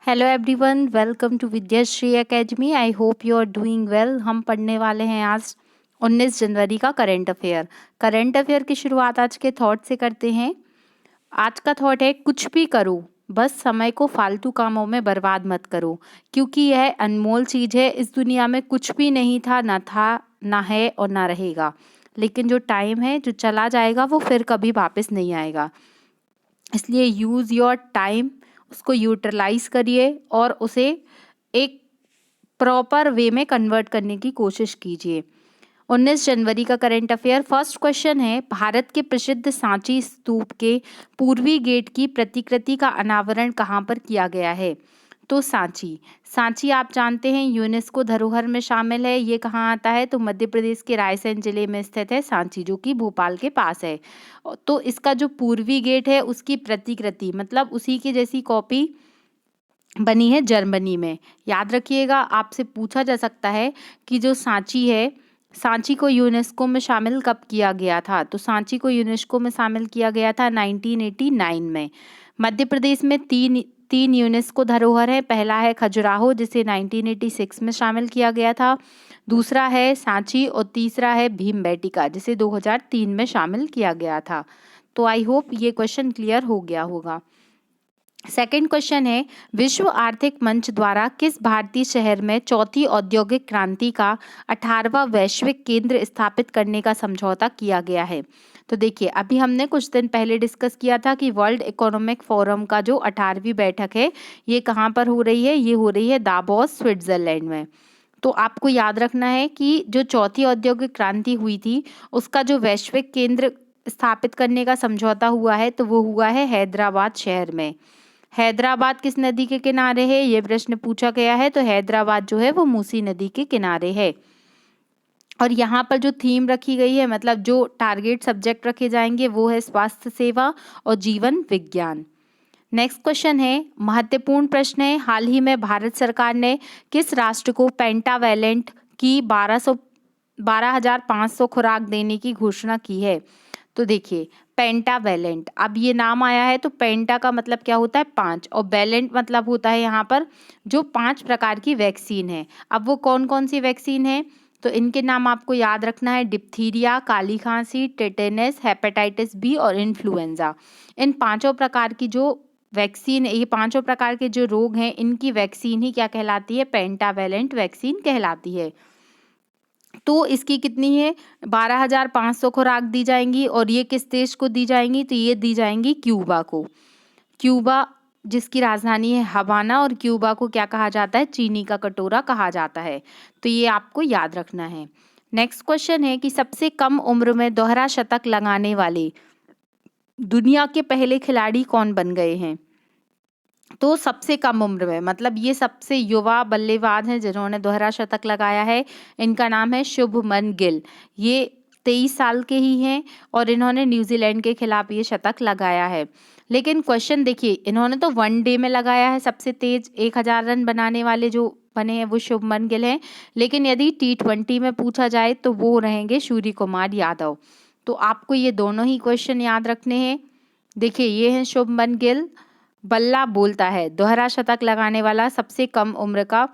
Hello everyone, welcome to Vidyashri academy. I hope you are doing well. हम पढ़ने वाले हैं आज 19 जनवरी का करंट अफेयर। करंट अफेयर की शुरुआत आज के थॉट से करते हैं। आज का थॉट है, कुछ भी करो, बस समय को फालतू कामों में बर्बाद मत करो, क्योंकि यह अनमोल चीज़ है। इस दुनिया में कुछ भी नहीं था, ना है और ना रहेगा। लेकिन जो टाइम है, जो चला जाएगा, वो फिर कभी वापस नहीं आएगा। इसलिए यूज़ योर टाइम, उसको यूटिलाइज करिए और उसे एक प्रॉपर वे में कन्वर्ट करने की कोशिश कीजिए। 19 जनवरी का करंट अफेयर। फर्स्ट क्वेश्चन है, भारत के प्रसिद्ध सांची स्तूप के पूर्वी गेट की प्रतिकृति का अनावरण कहाँ पर किया गया है? तो सांची। सांची आप जानते हैं यूनेस्को धरोहर में शामिल है। ये कहाँ आता है? तो मध्य प्रदेश के रायसेन जिले में स्थित है सांची, जो कि भोपाल के पास है। तो इसका जो पूर्वी गेट है उसकी प्रतिकृति मतलब उसी की जैसी कॉपी बनी है जर्मनी में। याद रखिएगा, आपसे पूछा जा सकता है कि जो सांची है, सांची को यूनेस्को में शामिल कब किया गया था? तो सांची को यूनेस्को में शामिल किया गया था 1989 में। मध्य प्रदेश में तीन यूनेस्को धरोहर है। पहला है खजुराहो, जिसे 1986 में शामिल किया गया था। दूसरा है सांची और तीसरा है भीमबेटका, जिसे 2003 में शामिल किया गया था। तो आई होप ये क्वेश्चन क्लियर हो गया होगा। सेकंड क्वेश्चन है, विश्व आर्थिक मंच द्वारा किस भारतीय शहर में चौथी औद्योगिक क्रांति का 18वां वैश्विक केंद्र स्थापित करने का समझौता किया गया है? तो देखिए, अभी हमने कुछ दिन पहले डिस्कस किया था कि वर्ल्ड इकोनॉमिक फोरम का जो 18वीं बैठक है, ये कहाँ पर हो रही है? ये हो रही है दावोस, स्विट्जरलैंड में। तो आपको याद रखना है कि जो चौथी औद्योगिक क्रांति हुई थी, उसका जो वैश्विक केंद्र स्थापित करने का समझौता हुआ है, तो वो हुआ है हैदराबाद शहर में। हैदराबाद किस नदी के किनारे है? ये प्रश्न पूछा गया है। तो हैदराबाद जो है वो मूसी नदी के किनारे है। और यहाँ पर जो थीम रखी गई है, मतलब जो टारगेट सब्जेक्ट रखे जाएंगे, वो है स्वास्थ्य सेवा और जीवन विज्ञान। नेक्स्ट क्वेश्चन है, महत्वपूर्ण प्रश्न है, हाल ही में भारत सरकार ने किस राष्ट्र को पेंटावैलेंट की 12,500 खुराक देने की घोषणा की है? तो देखिए, पेंटावैलेंट, अब ये नाम आया है तो पेंटा का मतलब क्या होता है? 5, और वैलेंट मतलब होता है यहाँ पर जो 5 प्रकार की वैक्सीन है। अब वो कौन कौन सी वैक्सीन है? तो इनके नाम आपको याद रखना है, डिप्थीरिया, काली खांसी, टेटेनस, हेपेटाइटिस बी और इन्फ्लुएंजा। इन पांचों प्रकार की जो वैक्सीन, ये पांचों प्रकार के जो रोग हैं, इनकी वैक्सीन ही क्या कहलाती है? पेंटावैलेंट वैक्सीन कहलाती है। तो इसकी कितनी है? 12,500 खुराक दी जाएंगी। और ये किस देश को दी जाएंगी? तो ये दी जाएंगी क्यूबा को। क्यूबा जिसकी राजधानी है हवाना, और क्यूबा को क्या कहा जाता है? चीनी का कटोरा कहा जाता है। तो ये आपको याद रखना है। नेक्स्ट क्वेश्चन है कि सबसे कम उम्र में दोहरा शतक लगाने वाले दुनिया के पहले खिलाड़ी कौन बन गए हैं? तो सबसे कम उम्र में मतलब ये सबसे युवा बल्लेबाज हैं जिन्होंने दोहरा शतक लगाया है। इनका नाम है शुभमन गिल। ये 23 साल के ही हैं और इन्होंने न्यूजीलैंड के खिलाफ ये शतक लगाया है। लेकिन क्वेश्चन देखिए, इन्होंने तो वनडे में लगाया है। सबसे तेज 1000 रन बनाने वाले जो बने हैं वो शुभमन गिल हैं। लेकिन यदि T20 में पूछा जाए तो वो रहेंगे सूर्य कुमार यादव। तो आपको ये दोनों ही क्वेश्चन याद रखने हैं। देखिए, ये है शुभमन गिल। बल्ला बोलता है, दोहरा शतक लगाने वाला सबसे कम उम्र का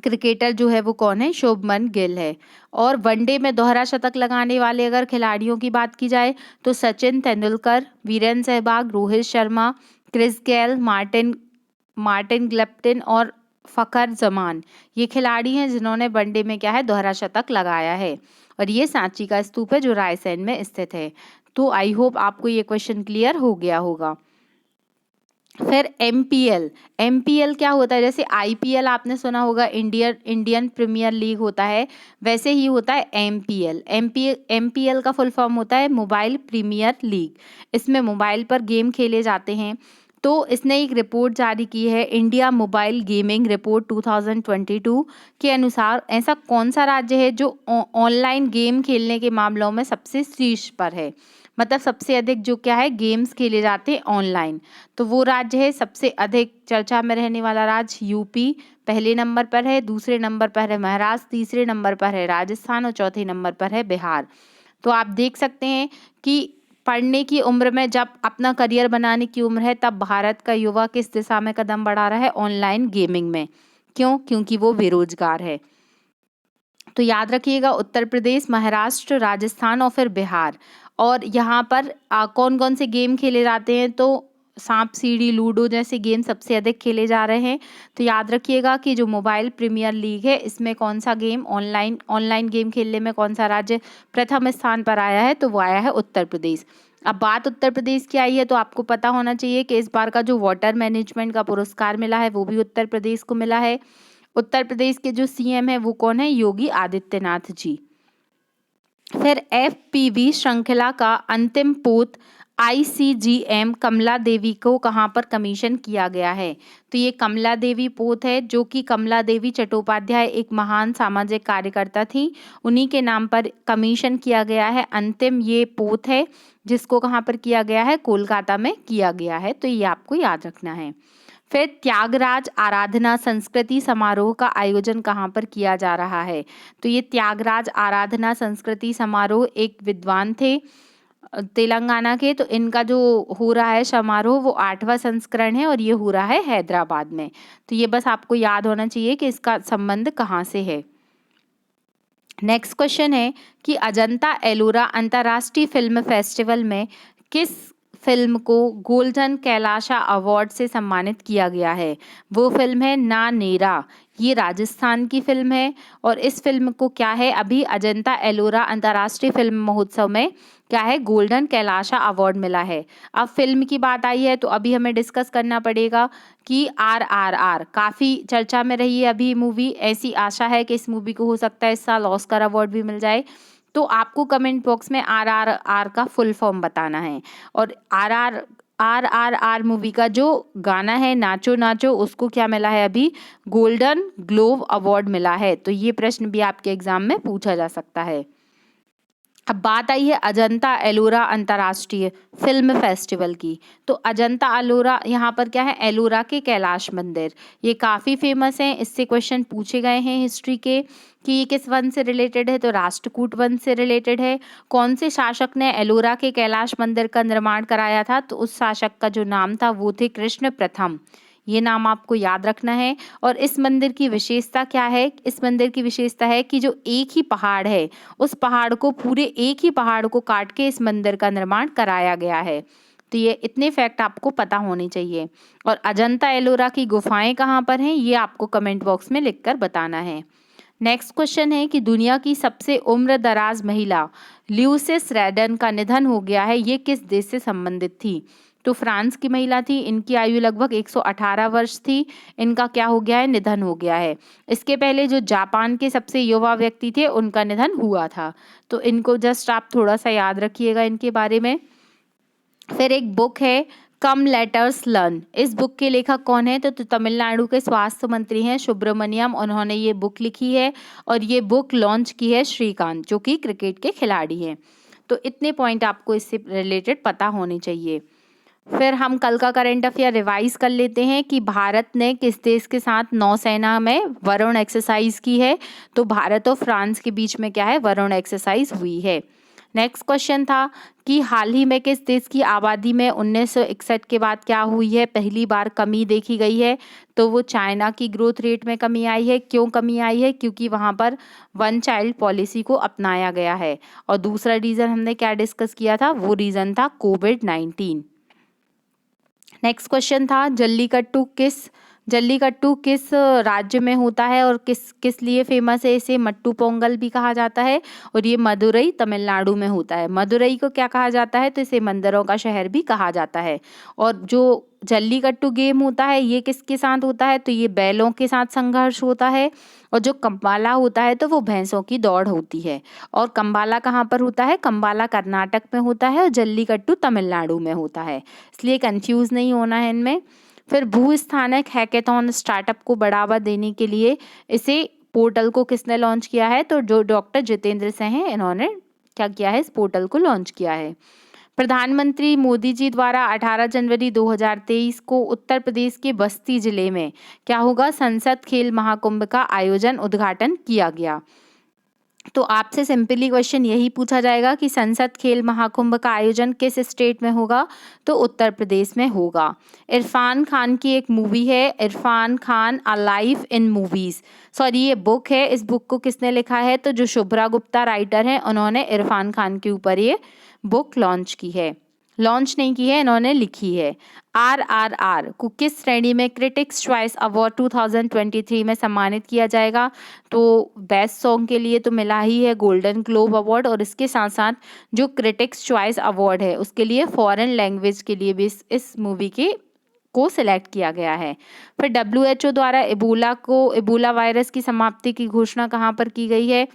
क्रिकेटर जो है वो कौन है? शुभमन गिल है। और वनडे में दोहरा शतक लगाने वाले अगर खिलाड़ियों की बात की जाए तो Sachin Tendulkar, Virender Sehwag, Rohit Sharma, Chris Gayle, Martin Guptill और फखर जमान, ये खिलाड़ी हैं जिन्होंने वनडे में क्या है? दोहरा शतक लगाया है। और ये सांची का स्तूप है जो रायसेन में स्थित है। तो आई होप आपको ये क्वेश्चन क्लियर हो गया होगा। फिर एमपीएल क्या होता है? जैसे आईपीएल आपने सुना होगा, इंडियन प्रीमियर लीग होता है, वैसे ही होता है एमपीएल का फुल फॉर्म होता है मोबाइल प्रीमियर लीग। इसमें मोबाइल पर गेम खेले जाते हैं। तो इसने एक रिपोर्ट जारी की है, इंडिया मोबाइल गेमिंग रिपोर्ट 2022 के अनुसार ऐसा कौन सा राज्य है जो ऑनलाइन गेम खेलने के मामलों में सबसे शीर्ष पर है? मतलब सबसे अधिक जो क्या है, गेम्स खेले जाते हैं ऑनलाइन। तो वो राज्य है, सबसे अधिक चर्चा में रहने वाला राज्य यूपी पहले नंबर पर है, दूसरे नंबर पर है महाराष्ट्र, तीसरे नंबर पर है राजस्थान और चौथे नंबर पर है बिहार। तो आप देख सकते हैं कि पढ़ने की उम्र में, जब अपना करियर बनाने की उम्र है, तब भारत का युवा किस दिशा में कदम बढ़ा रहा है? ऑनलाइन गेमिंग में। क्यों? क्योंकि वो बेरोजगार है। तो याद रखिएगा, उत्तर प्रदेश, महाराष्ट्र, राजस्थान और फिर बिहार। और यहाँ पर कौन कौन से गेम खेले जाते हैं? तो सांप सीढ़ी, लूडो जैसे गेम सबसे अधिक खेले जा रहे हैं। तो याद रखिएगा कि जो मोबाइल प्रीमियर लीग है, इसमें कौन सा गेम ऑनलाइन गेम खेलने में कौन सा राज्य प्रथम स्थान पर आया है? तो वो आया है उत्तर प्रदेश। अब बात उत्तर प्रदेश की आई है, तो आपको पता होना चाहिए कि इस बार का जो वाटर मैनेजमेंट का पुरस्कार मिला है, वो भी उत्तर प्रदेश को मिला है। उत्तर प्रदेश के जो सीएम है वो कौन है? योगी आदित्यनाथ जी। फिर एफपीवी श्रृंखला का अंतिम पोत आईसीजीएम कमला देवी को कहाँ पर कमीशन किया गया है? तो ये कमला देवी पोत है, जो कि कमला देवी चट्टोपाध्याय एक महान सामाजिक कार्यकर्ता थी, उन्हीं के नाम पर कमीशन किया गया है। अंतिम ये पोत है, जिसको कहाँ पर किया गया है? कोलकाता में किया गया है। तो ये आपको याद रखना है। फिर त्यागराज आराधना संस्कृति समारोह का आयोजन कहाँ पर किया जा रहा है? तो ये त्यागराज आराधना संस्कृति समारोह एक विद्वान थे तेलंगाना के, तो इनका जो हो रहा है समारोह वो 8वां संस्करण है और ये हो रहा है हैदराबाद में। तो ये बस आपको याद होना चाहिए कि इसका संबंध कहाँ से है। नेक्स्ट क्वेश्चन है कि अजंता एलोरा अंतर्राष्ट्रीय फिल्म फेस्टिवल में किस फिल्म को गोल्डन कैलाशा अवार्ड से सम्मानित किया गया है? वो फिल्म है ना नेरा। ये राजस्थान की फिल्म है और इस फिल्म को क्या है, अभी अजंता एलोरा अंतर्राष्ट्रीय फिल्म महोत्सव में क्या है? गोल्डन कैलाशा अवार्ड मिला है। अब फिल्म की बात आई है तो अभी हमें डिस्कस करना पड़ेगा कि RRR काफ़ी चर्चा में रही है अभी मूवी। ऐसी आशा है कि इस मूवी को हो सकता है इस साल ऑस्कर अवार्ड भी मिल जाए। तो आपको कमेंट बॉक्स में RRR का फुल फॉर्म बताना है। और RRR मूवी का जो गाना है नाचो नाचो, उसको क्या मिला है? अभी गोल्डन ग्लोब अवार्ड मिला है। तो ये प्रश्न भी आपके एग्जाम में पूछा जा सकता है। अब बात आई है अजंता एलोरा अंतर्राष्ट्रीय फिल्म फेस्टिवल की। तो अजंता एलोरा यहाँ पर क्या है? एलोरा के कैलाश मंदिर, ये काफ़ी फेमस है। इससे क्वेश्चन पूछे गए हैं हिस्ट्री के कि ये किस वन से रिलेटेड है? तो राष्ट्रकूट वन से रिलेटेड है। कौन से शासक ने एलोरा के कैलाश मंदिर का निर्माण कराया था? तो उस शासक का जो नाम था वो थे कृष्ण प्रथम। ये नाम आपको याद रखना है। और इस मंदिर की विशेषता क्या है? इस मंदिर की विशेषता है कि जो एक ही पहाड़ है, उस पहाड़ को पूरे एक ही पहाड़ को काट के इस मंदिर का निर्माण कराया गया है। तो ये इतने फैक्ट आपको पता होने चाहिए। और अजंता एलोरा की गुफाएं कहाँ पर हैं? ये आपको कमेंट बॉक्स में लिखकर बताना है। नेक्स्ट क्वेश्चन है कि दुनिया की सबसे उम्र दराज महिला ल्यूसिस रेडन का निधन हो गया है, ये किस देश से संबंधित थी? तो फ्रांस की महिला थी, इनकी आयु लगभग 118 वर्ष थी। इनका क्या हो गया है? निधन हो गया है। इसके पहले जो जापान के सबसे युवा व्यक्ति थे, उनका निधन हुआ था। तो इनको जस्ट आप थोड़ा सा याद रखिएगा इनके बारे में। फिर एक बुक है कम लेटर्स लर्न। इस बुक के लेखक कौन है? तो तमिलनाडु के स्वास्थ्य मंत्री हैं सुब्रमण्यम, उन्होंने ये बुक लिखी है। और ये बुक लॉन्च की है श्रीकांत, जो कि क्रिकेट के खिलाड़ी हैं। तो इतने पॉइंट आपको इससे रिलेटेड पता होने चाहिए। फिर हम कल का करंट अफेयर रिवाइज कर लेते हैं कि भारत ने किस देश के साथ नौसेना में वरुण एक्सरसाइज की है? तो भारत और फ्रांस के बीच में क्या है? वरुण एक्सरसाइज हुई है। नेक्स्ट क्वेश्चन था कि हाल ही में किस देश की आबादी में 1961 के बाद क्या हुई है? पहली बार कमी देखी गई है। तो वो चाइना की ग्रोथ रेट में कमी आई है। क्यों कमी आई है? क्योंकि वहाँ पर वन चाइल्ड पॉलिसी को अपनाया गया है। और दूसरा रीज़न हमने क्या डिस्कस किया था? वो रीज़न था कोविड-19। नेक्स्ट क्वेश्चन था जल्लीकट्टू किस राज्य में होता है और किस लिए फेमस है? इसे मट्टू पोंगल भी कहा जाता है और ये मदुरई तमिलनाडु में होता है। मदुरई को क्या कहा जाता है? तो इसे मंदिरों का शहर भी कहा जाता है। और जो जल्लीकट्टू गेम होता है ये किसके साथ होता है? तो ये बैलों के साथ संघर्ष होता है। और जो कंबाला होता है तो वो भैंसों की दौड़ होती है। और कंबाला कहाँ पर होता है? कंबाला कर्नाटक में होता है और जल्लीकट्टू तमिलनाडु में होता है, इसलिए कंफ्यूज नहीं होना है इनमें। फिर भूस्थानक हैकेथॉन स्टार्टअप को बढ़ावा देने के लिए इसे पोर्टल को किसने लॉन्च किया है? तो जो डॉक्टर जितेंद्र सिंह हैं, इन्होंने क्या किया है? इस पोर्टल को लॉन्च किया है। प्रधानमंत्री मोदी जी द्वारा 18 जनवरी 2023 को उत्तर प्रदेश के बस्ती जिले में क्या होगा? संसद खेल महाकुंभ का आयोजन उद्घाटन किया गया। तो आपसे सिंपली क्वेश्चन यही पूछा जाएगा कि संसद खेल महाकुंभ का आयोजन किस स्टेट में होगा, तो उत्तर प्रदेश में होगा। इरफान खान की एक मूवी है, Irfan Khan a life in movies, sorry ये बुक है, इस बुक को किसने लिखा है, तो जो शुभ्रा गुप्ता राइटर हैं उन्होंने इरफान खान के ऊपर ये बुक लॉन्च की है, लॉन्च नहीं की है, इन्होंने लिखी है। RRR को किस श्रेणी में क्रिटिक्स चॉइस अवार्ड 2023 में सम्मानित किया जाएगा, तो बेस्ट सॉन्ग के लिए तो मिला ही है गोल्डन ग्लोब अवार्ड, और इसके साथ साथ जो क्रिटिक्स चॉइस अवार्ड है उसके लिए फॉरेन लैंग्वेज के लिए भी इस मूवी के को सिलेक्ट किया गया है। फिर WHO द्वारा इबोला वायरस की समाप्ति की घोषणा कहाँ पर की गई है,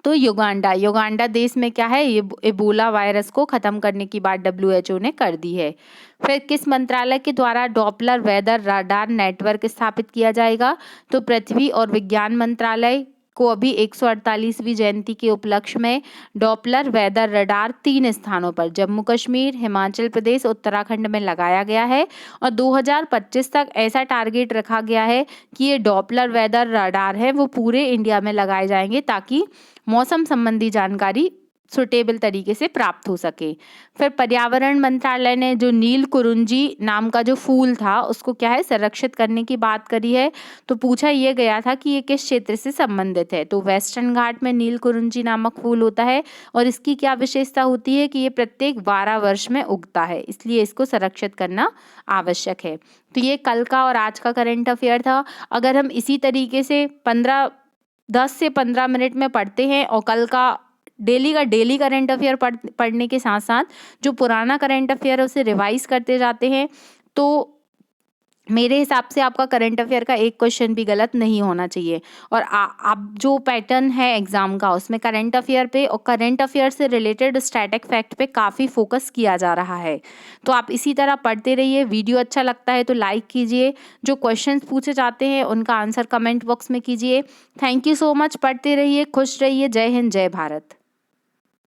तो युगांडा देश में क्या है, ये इबोला वायरस को खत्म करने की बात WHO ने कर दी है। फिर किस मंत्रालय के द्वारा डॉपलर वेदर रडार नेटवर्क स्थापित किया जाएगा, तो पृथ्वी और विज्ञान मंत्रालय को अभी 148वीं जयंती के उपलक्ष्य में डॉपलर वेदर रडार 3 स्थानों पर जम्मू कश्मीर, हिमाचल प्रदेश, उत्तराखंड में लगाया गया है, और 2025 तक ऐसा टारगेट रखा गया है कि ये डॉपलर वेदर रडार है वो पूरे इंडिया में लगाए जाएंगे ताकि मौसम संबंधी जानकारी सुटेबल तरीके से प्राप्त हो सके। फिर पर्यावरण मंत्रालय ने जो नील कुरुंजी नाम का जो फूल था उसको क्या है संरक्षित करने की बात करी है, तो पूछा ये गया था कि ये किस क्षेत्र से संबंधित है, तो वेस्टर्न घाट में नील कुरुंजी नामक फूल होता है, और इसकी क्या विशेषता होती है कि ये प्रत्येक 12 वर्ष में उगता है, इसलिए इसको संरक्षित करना आवश्यक है। तो ये कल का और आज का करंट अफेयर था। अगर हम इसी तरीके से 10 से 15 मिनट में पढ़ते हैं और कल का डेली करंट अफेयर पढ़ने के साथ साथ जो पुराना करंट अफेयर है उसे रिवाइज करते जाते हैं, तो मेरे हिसाब से आपका करंट अफेयर का एक क्वेश्चन भी गलत नहीं होना चाहिए। और अब जो पैटर्न है एग्जाम का उसमें करंट अफेयर पे और करंट अफेयर से रिलेटेड स्टैटिक फैक्ट पे काफ़ी फोकस किया जा रहा है, तो आप इसी तरह पढ़ते रहिए। वीडियो अच्छा लगता है तो लाइक कीजिए, जो क्वेश्चंस पूछे जाते हैं उनका आंसर कमेंट बॉक्स में कीजिए। थैंक यू सो मच, पढ़ते रहिए, खुश रहिए। जय हिंद, जय भारत।